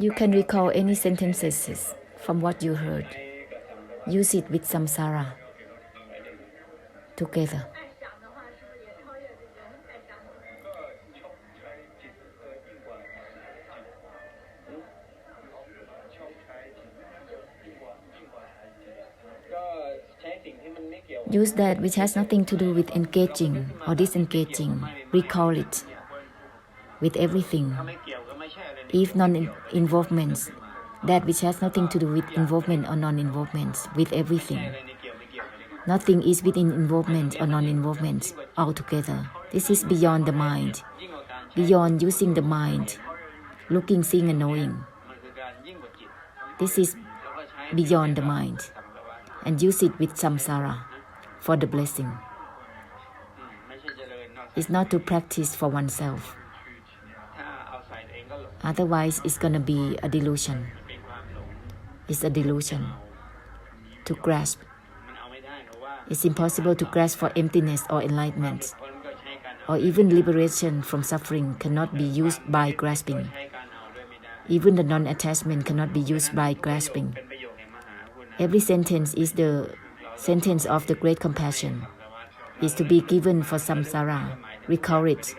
You can recall any sentences from what you heard. Use it with samsara together. Use that which has nothing to do with engaging or disengaging. Recall it with everything. If non-involvements, that which has nothing to do with involvement or non-involvement, with everything. Nothing is within involvement or non-involvement altogether. This is beyond the mind, beyond using the mind, looking, seeing and knowing. This is beyond the mind, and use it with samsara for the blessing. It's not to practice for oneself. Otherwise, it's going to be a delusion. It's a delusion to grasp. It's impossible to grasp for emptiness or enlightenment, or even liberation from suffering cannot be used by grasping. Even the non-attachment cannot be used by grasping. Every sentence is the sentence of the great compassion. It's to be given for samsara. Recall it.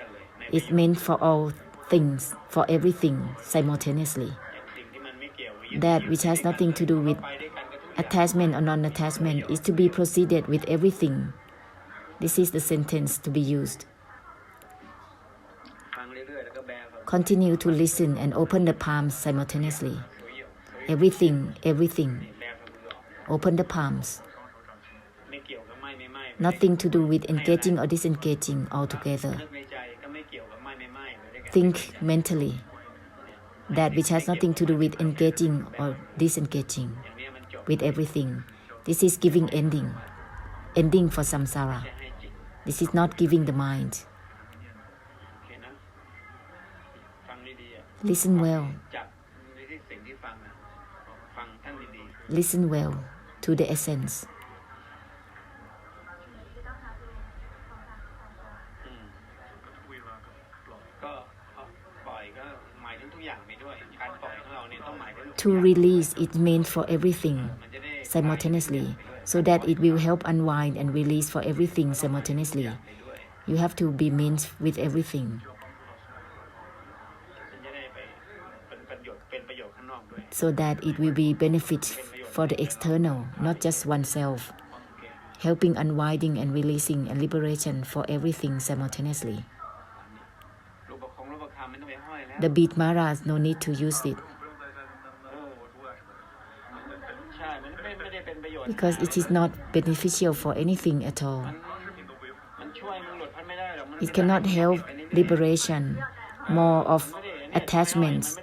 It's meant for all things, for everything simultaneously. That which has nothing to do with attachment or non-attachment is to be proceeded with everything. This is the sentence to be used. Continue to listen and open the palms simultaneously. Everything, everything. Open the palms. Nothing to do with engaging or disengaging altogether. Think mentally. That which has nothing to do with engaging or disengaging with everything. This is giving ending. Ending for samsara. This is not giving the mind. Listen well. Listen well to the essence. To release is meant for everything simultaneously, so that it will help unwind and release for everything simultaneously. You have to be meant with everything, so that it will be benefit for the external, not just oneself, helping unwinding and releasing and liberation for everything simultaneously. The bead maras, no need to use it, because it is not beneficial for anything at all. It cannot help liberation, more of attachments,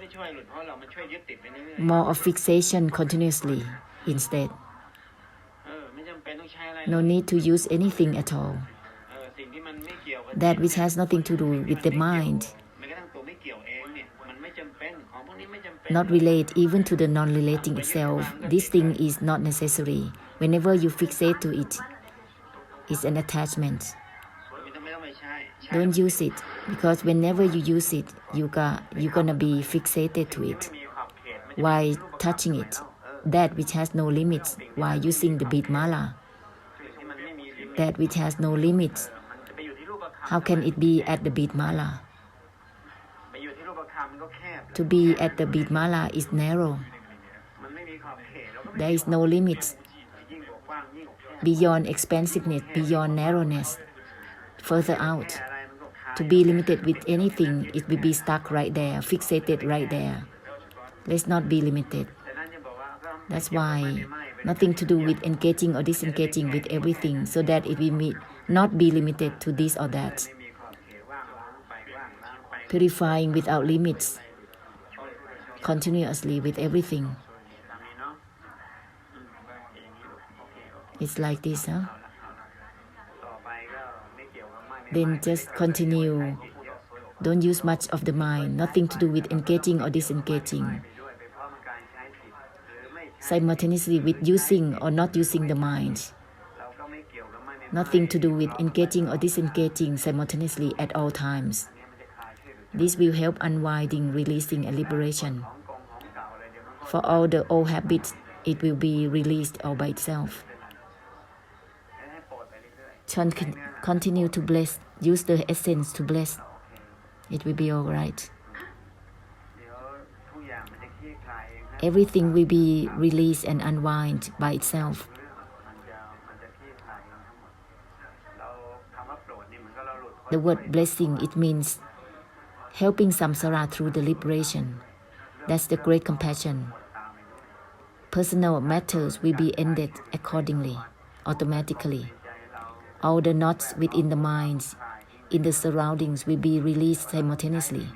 more of fixation continuously instead. No need to use anything at all. That which has nothing to do with the mind, not relate even to the non-relating itself. This thing is not necessary. Whenever you fixate to it, it's an attachment. Don't use it, because whenever you use it, you're gonna be fixated to it. While touching it, that which has no limits, while using the bead mala, that which has no limits, how can it be at the bead mala? To be at the bead mala is narrow. There is no limits. Beyond expansiveness, beyond narrowness, further out. To be limited with anything, it will be stuck right there, fixated right there. Let's not be limited. That's why nothing to do with engaging or disengaging with everything, so that it will not be limited to this or that. Purifying without limits, continuously with everything. It's like this, huh? Then just continue. Don't use much of the mind, nothing to do with engaging or disengaging. Simultaneously with using or not using the mind. Nothing to do with engaging or disengaging simultaneously at all times. This will help unwinding, releasing and liberation For all the old habits, it will be released all by itself. Continue to bless. Use the essence to bless. It will be all right. Everything will be released and unwind by itself. The word blessing, it means helping samsara through the liberation. That's the great compassion. Personal matters will be ended accordingly, automatically. All the knots within the minds, in the surroundings will be released simultaneously.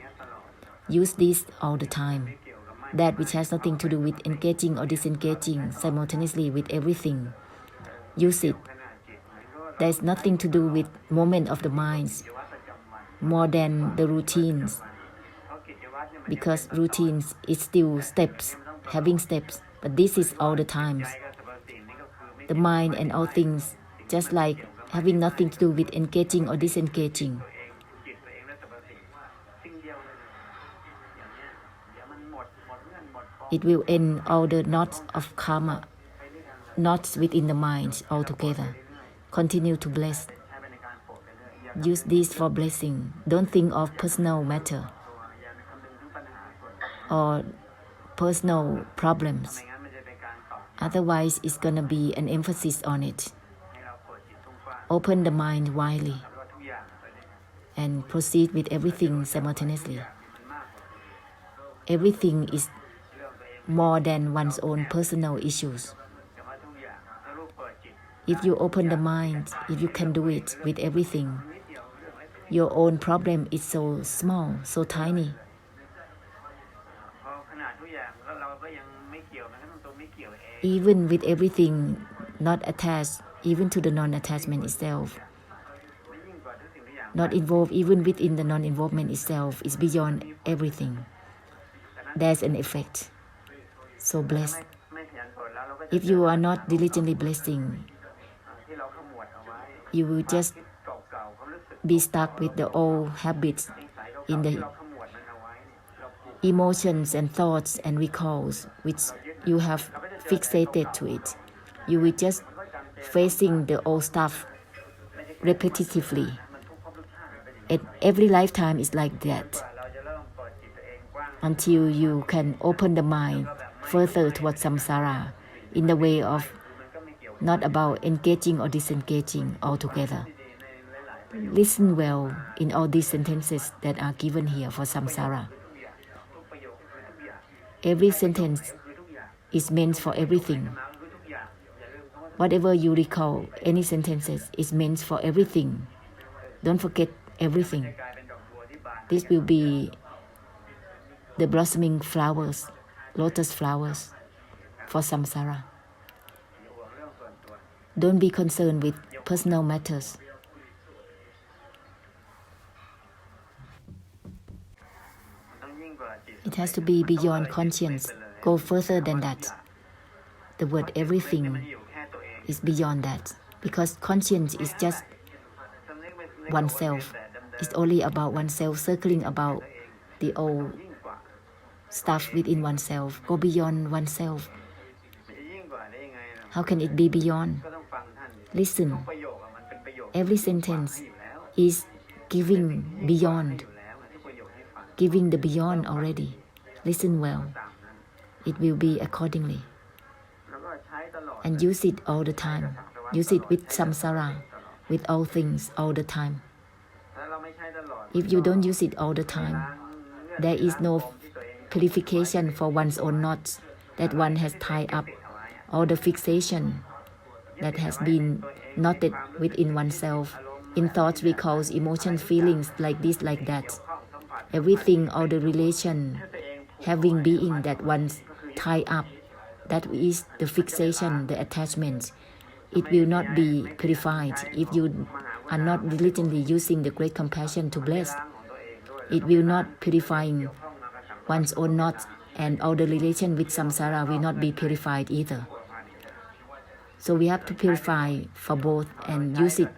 Use this all the time. That which has nothing to do with engaging or disengaging simultaneously with everything. Use it. There is nothing to do with moment of the minds more than the routines, because routines is still steps, having steps, but this is all the times. The mind and all things, just like having nothing to do with engaging or disengaging. It will end all the knots of karma, knots within the mind altogether. Continue to bless. Use this for blessing. Don't think of personal matter or personal problems. Otherwise, it's going to be an emphasis on it. Open the mind widely and proceed with everything simultaneously. Everything is more than one's own personal issues. If you open the mind, if you can do it with everything, your own problem is so small, so tiny. Even with everything not attached, even to the non-attachment itself, not involved, even within the non-involvement itself, is beyond everything. There's an effect. So bless. If you are not diligently blessing, you will just be stuck with the old habits in the emotions and thoughts and recalls which you have fixated to it. You will just facing the old stuff repetitively. And every lifetime is like that until you can open the mind further towards samsara in the way of not about engaging or disengaging altogether. Listen well in all these sentences that are given here for samsara. Every sentence is meant for everything. Whatever you recall, any sentences is meant for everything. Don't forget everything. This will be the blossoming flowers, lotus flowers for samsara. Don't be concerned with personal matters. It has to be beyond conscience. Go further than that. The word everything is beyond that, because conscience is just oneself. It's only about oneself, circling about the old stuff within oneself. Go beyond oneself. How can it be beyond? Listen. Every sentence is giving beyond, giving the beyond already. Listen well. It will be accordingly. And use it all the time. Use it with samsara, with all things all the time. If you don't use it all the time, there is no purification for one's own knots that one has tied up, or the fixation that has been knotted within oneself, in thoughts, recalls, emotions, feelings, like this, like that. Everything, all the relation, having being that one's tied up, that is the fixation, the attachment. It will not be purified if you are not diligently using the great compassion to bless. It will not purifying one's own knot, and all the relation with samsara will not be purified either. So we have to purify for both and use it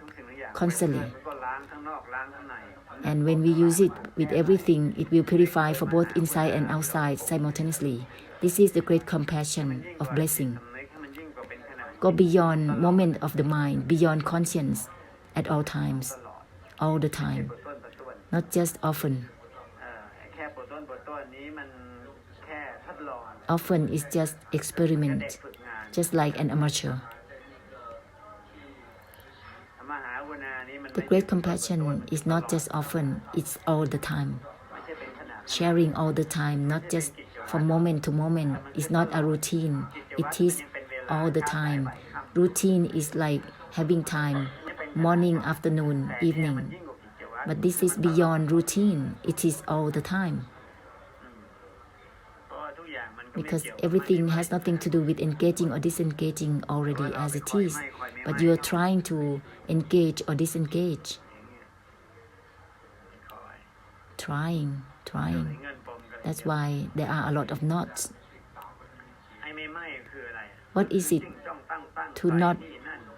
constantly. And when we use it with everything, it will purify for both inside and outside simultaneously. This is the great compassion of blessing. Go beyond moment of the mind, beyond conscience, at all times, all the time, not just often. Often is just experiment, just like an amateur. The great compassion is not just often, it's all the time. Sharing all the time, not just from moment to moment, is not a routine. It is all the time. Routine is like having time, morning, afternoon, evening. But this is beyond routine. It is all the time. Because everything has nothing to do with engaging or disengaging already as it is. But you are trying to engage or disengage. Trying. That's why there are a lot of knots. What is it to not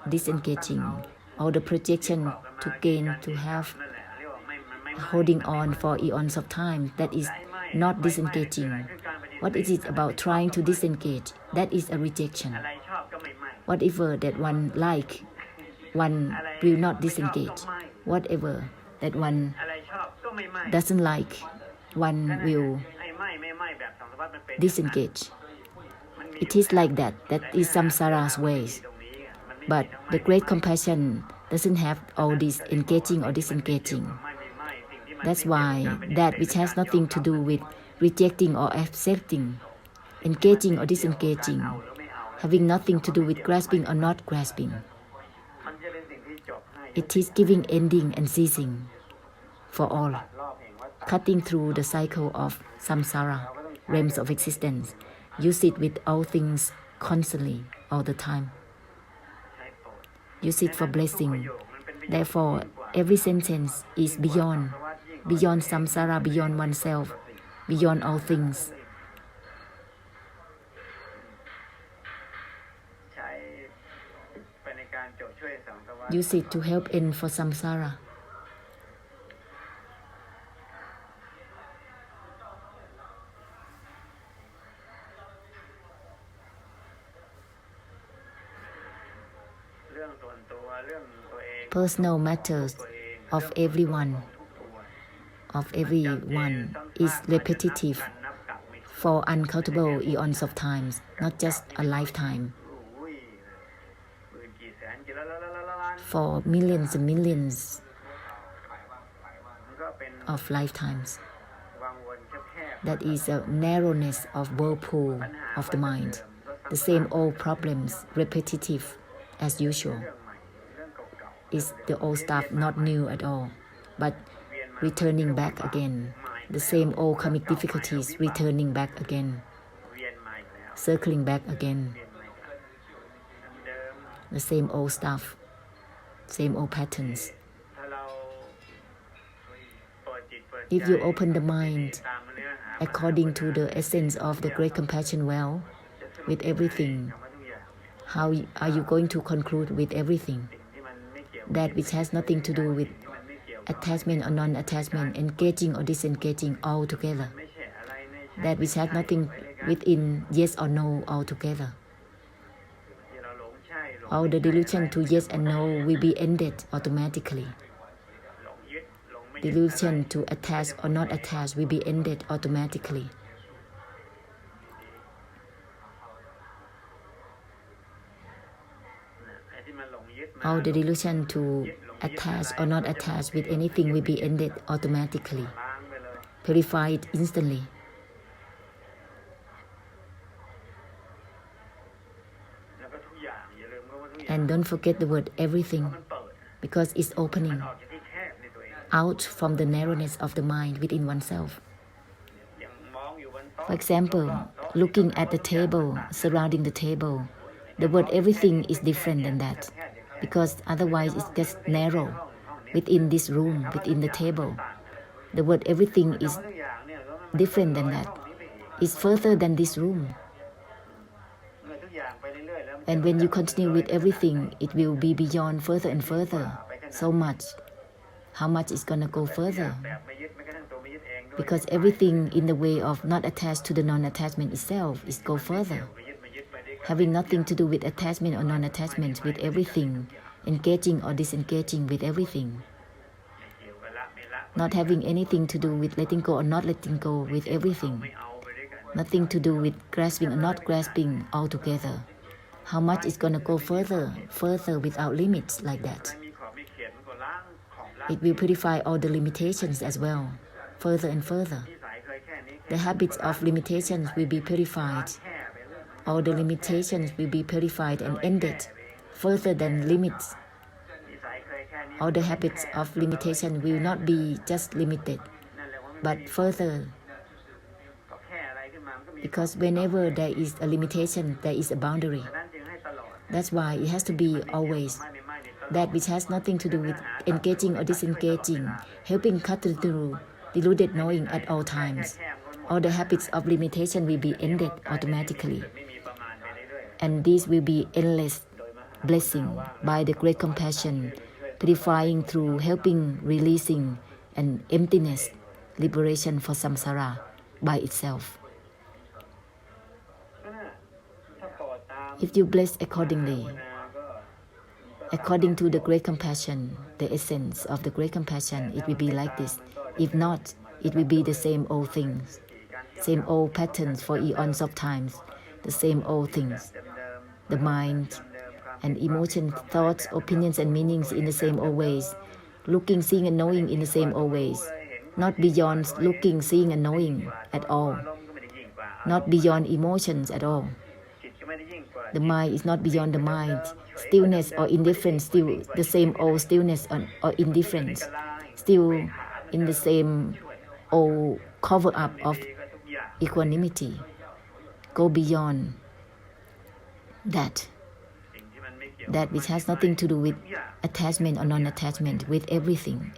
disengaging? All the projection to gain, to have, holding on for eons of time, that is not disengaging. What is it about trying to disengage? That is a rejection. Whatever that one like, one will not disengage. Whatever that one doesn't like, one will disengage. It is like that. That is samsara's ways. But the great compassion doesn't have all this engaging or disengaging. That's why that which has nothing to do with rejecting or accepting, engaging or disengaging, having nothing to do with grasping or not grasping. It is giving ending and ceasing for all, cutting through the cycle of samsara, realms of existence. Use it with all things constantly, all the time. Use it for blessing. Therefore, every sentence is beyond samsara, beyond oneself, beyond all things. Use it to help end for samsara. Personal matters of everyone is repetitive for uncountable eons of times, not just a lifetime. For millions and millions of lifetimes. That is a narrowness of whirlpool of the mind. The same old problems, repetitive as usual. Is the old stuff not new at all, but returning back again. The same old karmic difficulties returning back again, circling back again. The same old stuff, same old patterns. If you open the mind according to the essence of the great compassion well, with everything, how are you going to conclude with everything? That which has nothing to do with attachment or non-attachment, engaging or disengaging altogether. That which has nothing within yes or no altogether. All the delusion to yes and no will be ended automatically. Delusion to attach or not attach will be ended automatically. All the delusion to attach or not attach with anything will be ended automatically, purified instantly. And don't forget the word everything, because it's opening out from the narrowness of the mind within oneself. For example, looking at the table, surrounding the table, the word everything is different than that, because otherwise it's just narrow within this room, within the table. The word everything is different than that. It's further than this room. And when you continue with everything, it will be beyond further and further, so much. how much it's gonna go further. Because everything in the way of not attached to the non-attachment itself is go further. Having nothing to do with attachment or non-attachment with everything, engaging or disengaging with everything. Not having anything to do with letting go or not letting go with everything. Nothing to do with grasping or not grasping altogether. How much is gonna go further, further without limits like that. It will purify all the limitations as well, further and further. The habits of limitations will be purified. All the limitations will be purified and ended further than limits. All the habits of limitation will not be just limited, but further. Because whenever there is a limitation, there is a boundary. That's why it has to be always. That which has nothing to do with engaging or disengaging, helping cut through deluded knowing at all times. All the habits of limitation will be ended automatically. And this will be endless blessing by the great compassion, purifying through helping, releasing, and emptiness, liberation for samsara by itself. If you bless accordingly, according to the great compassion, the essence of the great compassion, it will be like this. If not, it will be the same old things, same old patterns for eons of times, the same old things. The mind and emotion, thoughts, opinions and meanings in the same old ways, looking, seeing and knowing in the same old ways, not beyond looking, seeing and knowing at all, not beyond emotions at all. The mind is not beyond the mind. Stillness or indifference, still the same old stillness or indifference, still in the same old cover-up of equanimity. Go beyond that which has nothing to do with attachment or non-attachment, with everything.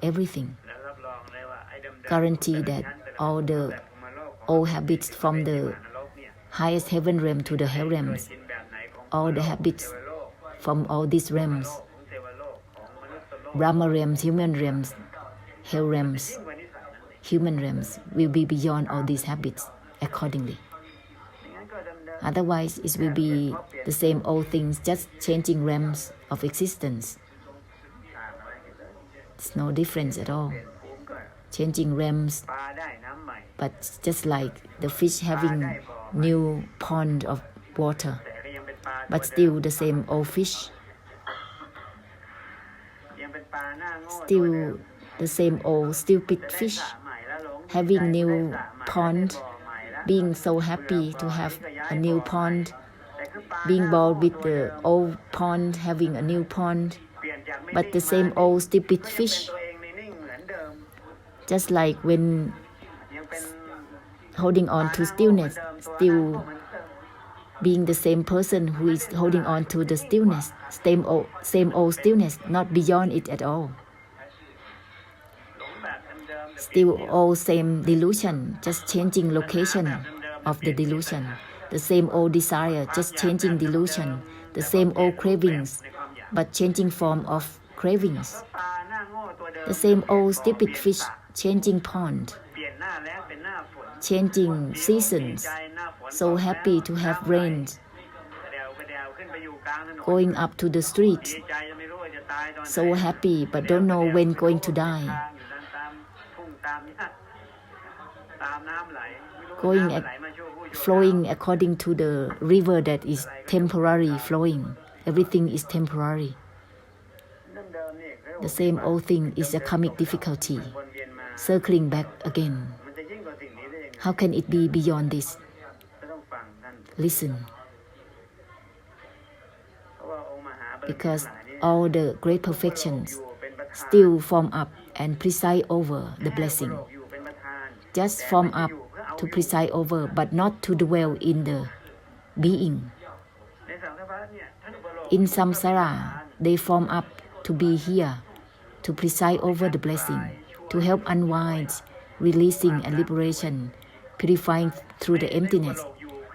Guarantee that all the old habits from the highest heaven realm to the hell realms, all the habits from all these realms, Brahma realms, human realms, hell realms, human realms, will be beyond all these habits accordingly. Otherwise, it will be the same old things, just changing realms of existence. It's no difference at all. Changing realms, but just like the fish having new pond of water, but still the same old fish. Still the same old stupid fish, having new pond, being so happy to have a new pond, being bored with the old pond, having a new pond, but the same old stupid fish. Just like when holding on to stillness, still being the same person who is holding on to the stillness, same old stillness, not beyond it at all. Still all same delusion, just changing location of the delusion. The same old desire, just changing delusion. The same old cravings, but changing form of cravings. The same old stupid fish, changing pond, changing seasons. So happy to have rain, going up to the street. So happy, but don't know when going to die. Flowing according to the river that is temporary flowing. Everything is temporary. The same old thing is a karmic difficulty, circling back again. How can it be beyond this? Listen. Because all the great perfections still form up and preside over the blessing. Just form up to preside over, but not to dwell in the being. In samsara, they form up to be here, to preside over the blessing, to help unwind, releasing and liberation, purifying through the emptiness,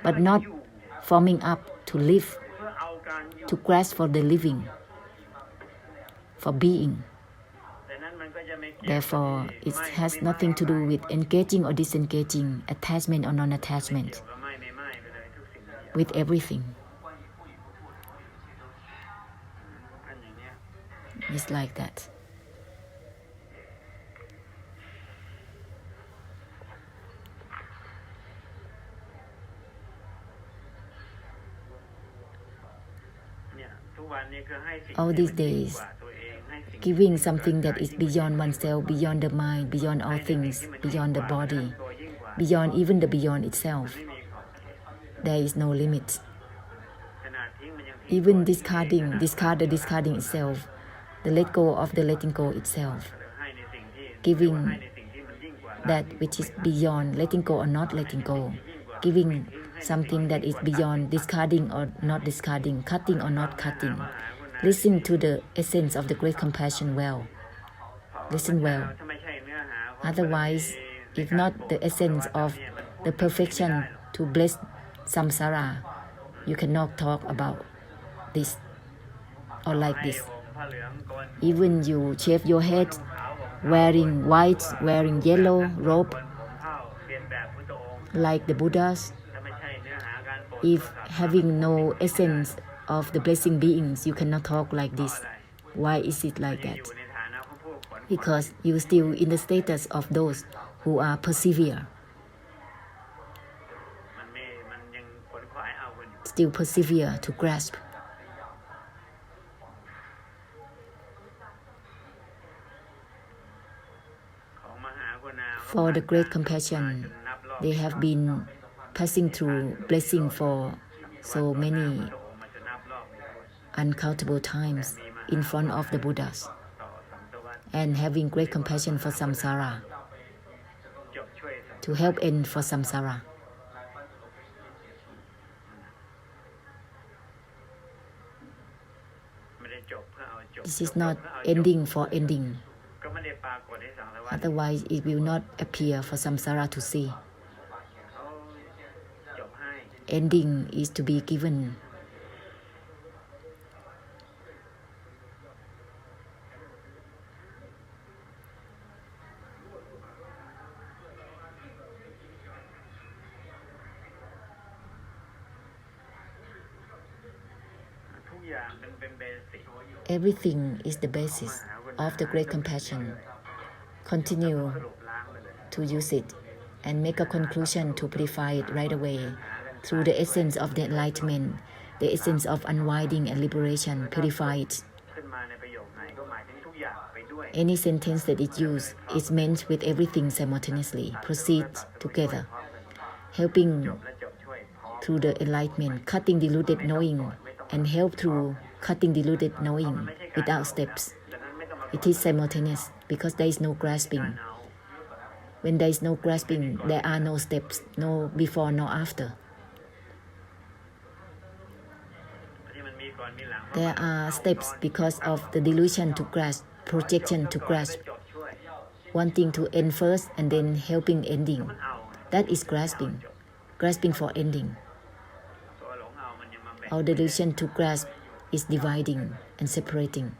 but not forming up to live, to grasp for the living, for being. Therefore, it has nothing to do with engaging or disengaging, attachment or non-attachment, with everything. It's like that. All these days, giving something that is beyond oneself, beyond the mind, beyond all things, beyond the body, beyond even the beyond itself. There is no limit. Even discarding itself, the let go of the letting go itself. Giving that which is beyond letting go or not letting go. Giving something that is beyond discarding or not discarding, cutting or not cutting. Listen to the essence of the great compassion well. Listen well. Otherwise, if not the essence of the perfection to bless samsara, you cannot talk about this or like this. Even you shave your head, wearing white, wearing yellow robe, like the Buddhas, if having no essence of the blessing beings, you cannot talk like this. Why is it like that? Because you still in the status of those who are persevere. Still persevere to grasp. For the great compassion, they have been passing through blessing for so many uncountable times in front of the Buddhas, and having great compassion for samsara, to help end for samsara. This is not ending for ending. Otherwise, it will not appear for samsara to see. Ending is to be given. Everything is the basis of the great compassion. Continue to use it and make a conclusion to purify it right away through the essence of the enlightenment, the essence of unwinding and liberation. Purify it. Any sentence that is used is meant with everything simultaneously. Proceed together, helping through the enlightenment, cutting deluded knowing, and help through cutting deluded knowing without steps. It is simultaneous because there is no grasping. When there is no grasping, there are no steps, no before, no after. There are steps because of the delusion to grasp, projection to grasp, wanting to end first and then helping ending. That is grasping, grasping for ending. Our delusion to grasp is dividing and separating.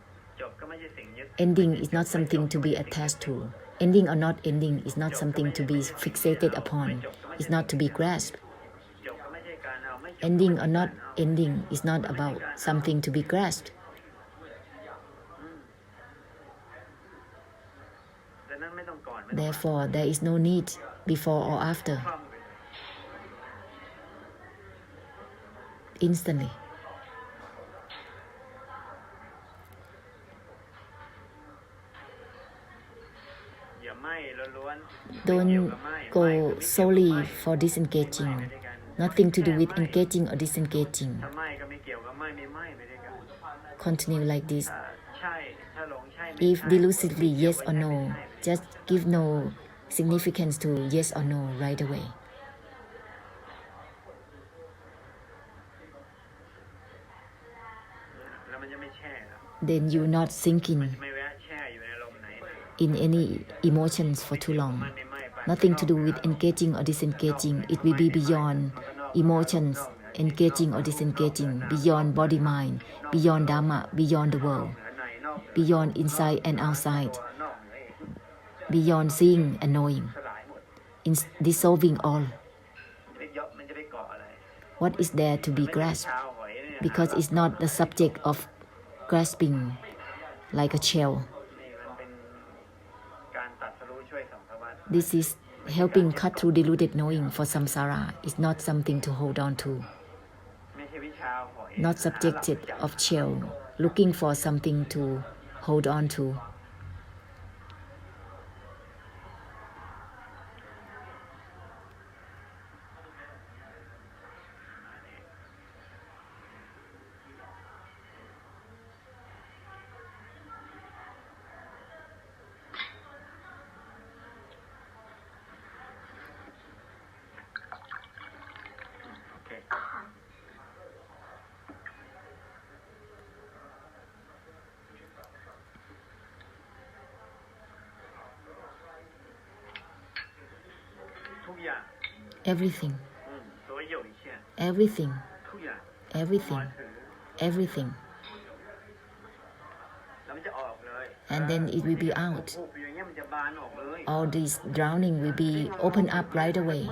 Ending is not something to be attached to. Ending or not ending is not something to be fixated upon. It's not to be grasped. Ending or not ending is not about something to be grasped. Therefore, there is no need before or after. Instantly. Don't go solely for disengaging. Nothing to do with engaging or disengaging. Continue like this. If delusively yes or no, just give no significance to yes or no right away. Then you not sinking in any emotions for too long. Nothing to do with engaging or disengaging. It will be beyond emotions, engaging or disengaging, beyond body-mind, beyond Dharma, beyond the world, beyond inside and outside. beyond seeing and knowing, in dissolving all. What is there to be grasped? Because it's not the subject of grasping like a shell. This is helping cut through deluded knowing for samsara. It's not something to hold on to. Not subjected of shell, looking for something to hold on to. Everything, everything, everything, everything. And then it will be out. All this drowning will be opened up right away.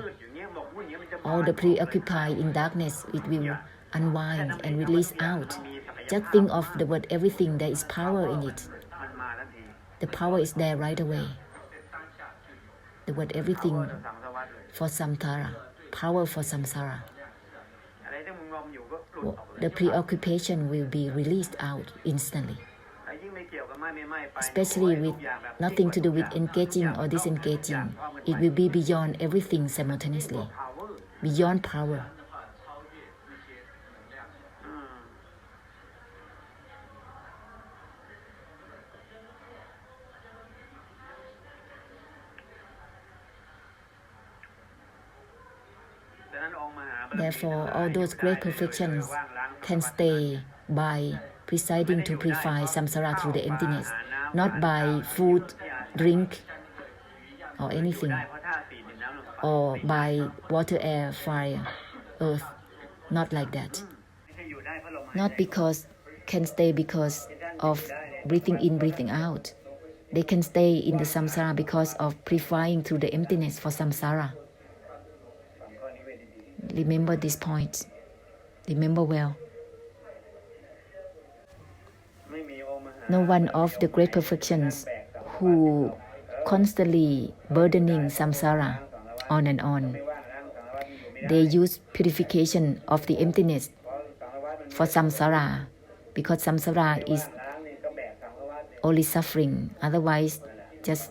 All the preoccupied in darkness, it will unwind and release out. Just think of the word everything, there is power in it. The power is there right away. The word everything for samsara, power for samsara. The preoccupation will be released out instantly. Especially with nothing to do with engaging or disengaging. It will be beyond everything simultaneously. Beyond power. Therefore, all those great perfections can stay by presiding to purify samsara through the emptiness, not by food, drink, or anything, or by water, air, fire, earth, not like that. Not because can stay because of breathing in, breathing out. They can stay in the samsara because of purifying through the emptiness for samsara. Remember this point. Remember well. No one of the great perfections who constantly burdening samsara on and on. They use purification of the emptiness for samsara because samsara is only suffering. Otherwise, just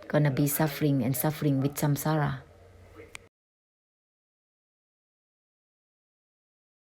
gonna be suffering and suffering with samsara.